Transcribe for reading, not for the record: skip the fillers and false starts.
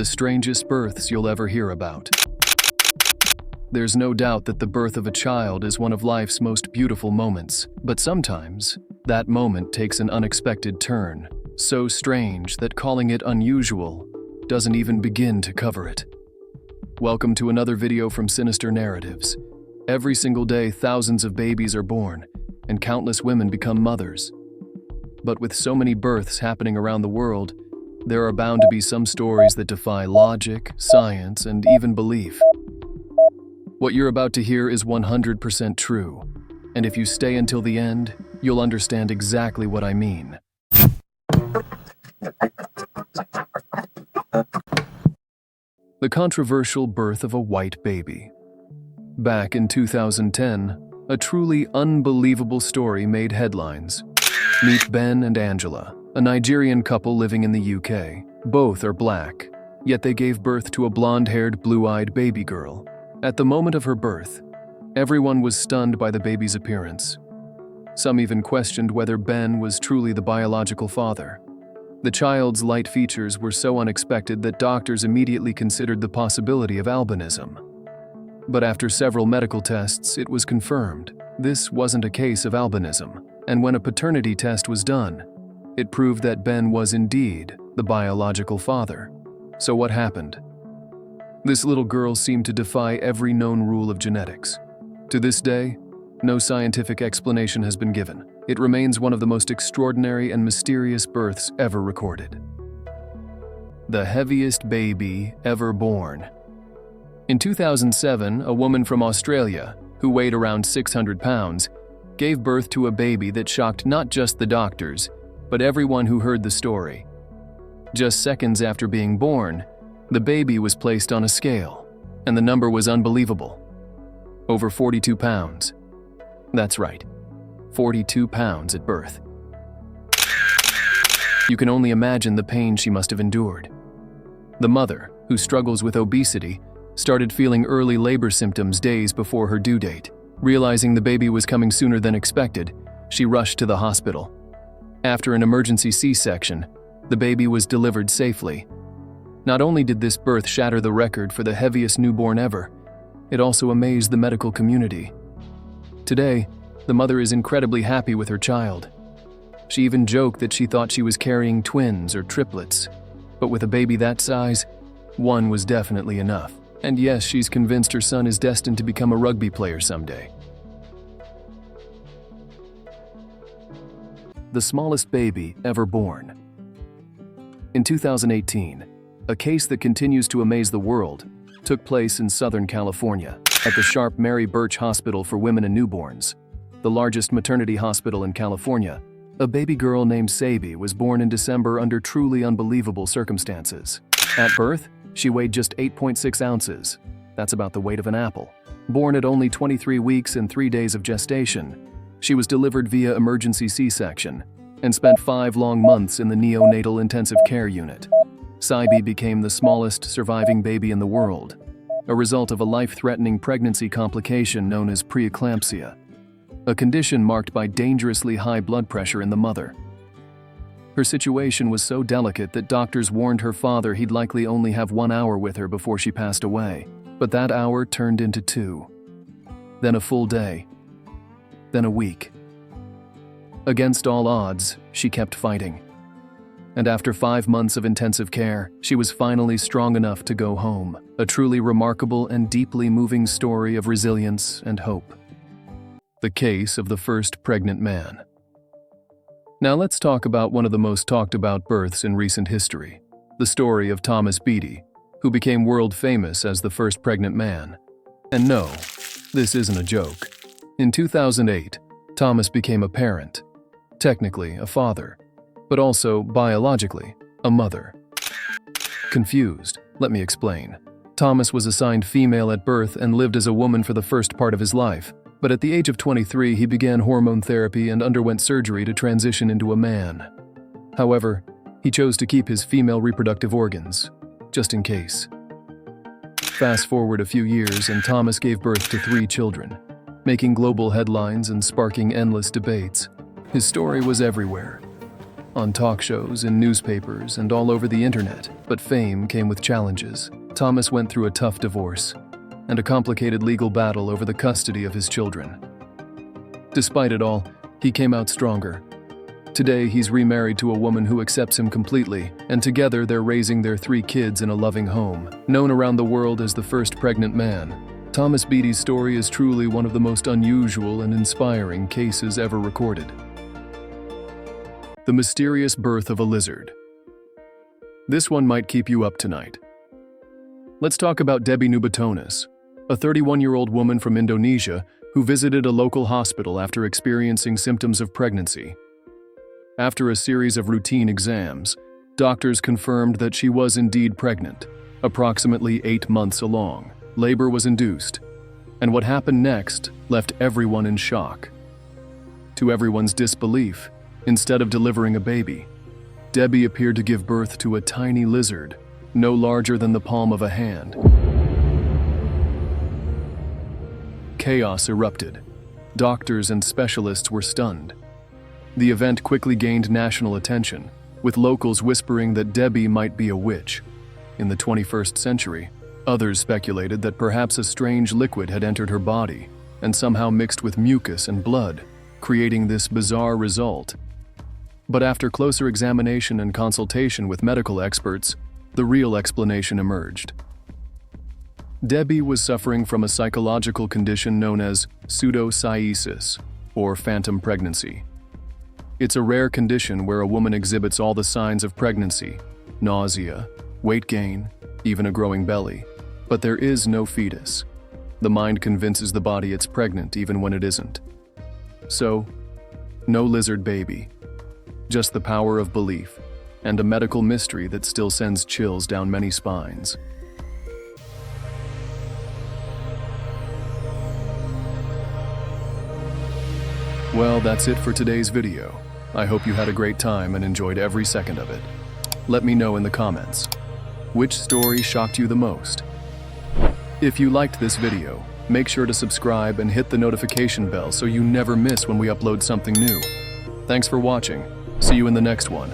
The strangest births you'll ever hear about. There's no doubt that the birth of a child is one of life's most beautiful moments, but sometimes that moment takes an unexpected turn, so strange that calling it unusual doesn't even begin to cover it. Welcome to another video from Sinister Narratives. Every single day, thousands of babies are born, and countless women become mothers. But with so many births happening around the world, there are bound to be some stories that defy logic, science, and even belief. What you're about to hear is 100% true, and if you stay until the end, you'll understand exactly what I mean. The controversial birth of a white baby. Back in 2010, a truly unbelievable story made headlines. Meet Ben and Angela, a Nigerian couple living in the UK. Both are black, yet they gave birth to a blonde-haired, blue-eyed baby girl. At the moment of her birth, everyone was stunned by the baby's appearance. Some even questioned whether Ben was truly the biological father. The child's light features were so unexpected that doctors immediately considered the possibility of albinism. But after several medical tests, it was confirmed this wasn't a case of albinism, and when a paternity test was done, it proved that Ben was indeed the biological father. So what happened? This little girl seemed to defy every known rule of genetics. To this day, no scientific explanation has been given. It remains one of the most extraordinary and mysterious births ever recorded. The heaviest baby ever born. In 2007, a woman from Australia, who weighed around 600 pounds, gave birth to a baby that shocked not just the doctors, but everyone who heard the story. Just seconds after being born, the baby was placed on a scale, and the number was unbelievable. Over 42 pounds. That's right, 42 pounds at birth. You can only imagine the pain she must have endured. The mother, who struggles with obesity, started feeling early labor symptoms days before her due date. Realizing the baby was coming sooner than expected, she rushed to the hospital. After an emergency C-section, the baby was delivered safely. Not only did this birth shatter the record for the heaviest newborn ever, it also amazed the medical community. Today, the mother is incredibly happy with her child. She even joked that she thought she was carrying twins or triplets, but with a baby that size, one was definitely enough. And yes, she's convinced her son is destined to become a rugby player someday. The smallest baby ever born. In 2018, a case that continues to amaze the world took place in Southern California at the Sharp Mary Birch Hospital for Women and Newborns, the largest maternity hospital in California. A baby girl named Sabi was born in December under truly unbelievable circumstances. At birth, she weighed just 8.6 ounces. That's about the weight of an apple. Born at only 23 weeks and 3 days of gestation, she was delivered via emergency C-section and spent 5 long months in the neonatal intensive care unit. Sabi became the smallest surviving baby in the world, a result of a life-threatening pregnancy complication known as preeclampsia, a condition marked by dangerously high blood pressure in the mother. Her situation was so delicate that doctors warned her father he'd likely only have 1 hour with her before she passed away. But that hour turned into 2, then a full day, then a week. Against all odds, she kept fighting. And after 5 months of intensive care, she was finally strong enough to go home. A truly remarkable and deeply moving story of resilience and hope. The case of the first pregnant man. Now let's talk about one of the most talked about births in recent history, the story of Thomas Beatty, who became world famous as the first pregnant man. And no, this isn't a joke. In 2008, Thomas became a parent, technically a father, but also biologically a mother. Confused? Let me explain. Thomas was assigned female at birth and lived as a woman for the first part of his life. But at the age of 23, he began hormone therapy and underwent surgery to transition into a man. However, he chose to keep his female reproductive organs, just in case. Fast forward a few years and Thomas gave birth to 3 children, making global headlines and sparking endless debates. His story was everywhere. on talk shows, in newspapers, and all over the internet, but fame came with challenges. Thomas went through a tough divorce and a complicated legal battle over the custody of his children. Despite it all, he came out stronger. Today, he's remarried to a woman who accepts him completely, and together they're raising their 3 kids in a loving home. Known around the world as the first pregnant man, Thomas Beattie's story is truly one of the most unusual and inspiring cases ever recorded. The mysterious birth of a lizard. This one might keep you up tonight. Let's talk about Debbie Nubatonis, a 31-year-old woman from Indonesia who visited a local hospital after experiencing symptoms of pregnancy. After a series of routine exams, doctors confirmed that she was indeed pregnant, approximately 8 months along. Labor was induced, and what happened next left everyone in shock. To everyone's disbelief, instead of delivering a baby, Debbie appeared to give birth to a tiny lizard, no larger than the palm of a hand. Chaos erupted. Doctors and specialists were stunned. The event quickly gained national attention, with locals whispering that Debbie might be a witch. In the 21st century, others speculated that perhaps a strange liquid had entered her body and somehow mixed with mucus and blood, creating this bizarre result. But after closer examination and consultation with medical experts, the real explanation emerged. Debbie was suffering from a psychological condition known as pseudocyesis, or phantom pregnancy. It's a rare condition where a woman exhibits all the signs of pregnancy: nausea, weight gain, even a growing belly. But there is no fetus. The mind convinces the body it's pregnant even when it isn't. So, no lizard baby. Just the power of belief, and a medical mystery that still sends chills down many spines. Well, that's it for today's video. I hope you had a great time and enjoyed every second of it. Let me know in the comments. Which story shocked you the most? If you liked this video, make sure to subscribe and hit the notification bell so you never miss when we upload something new. Thanks for watching. See you in the next one.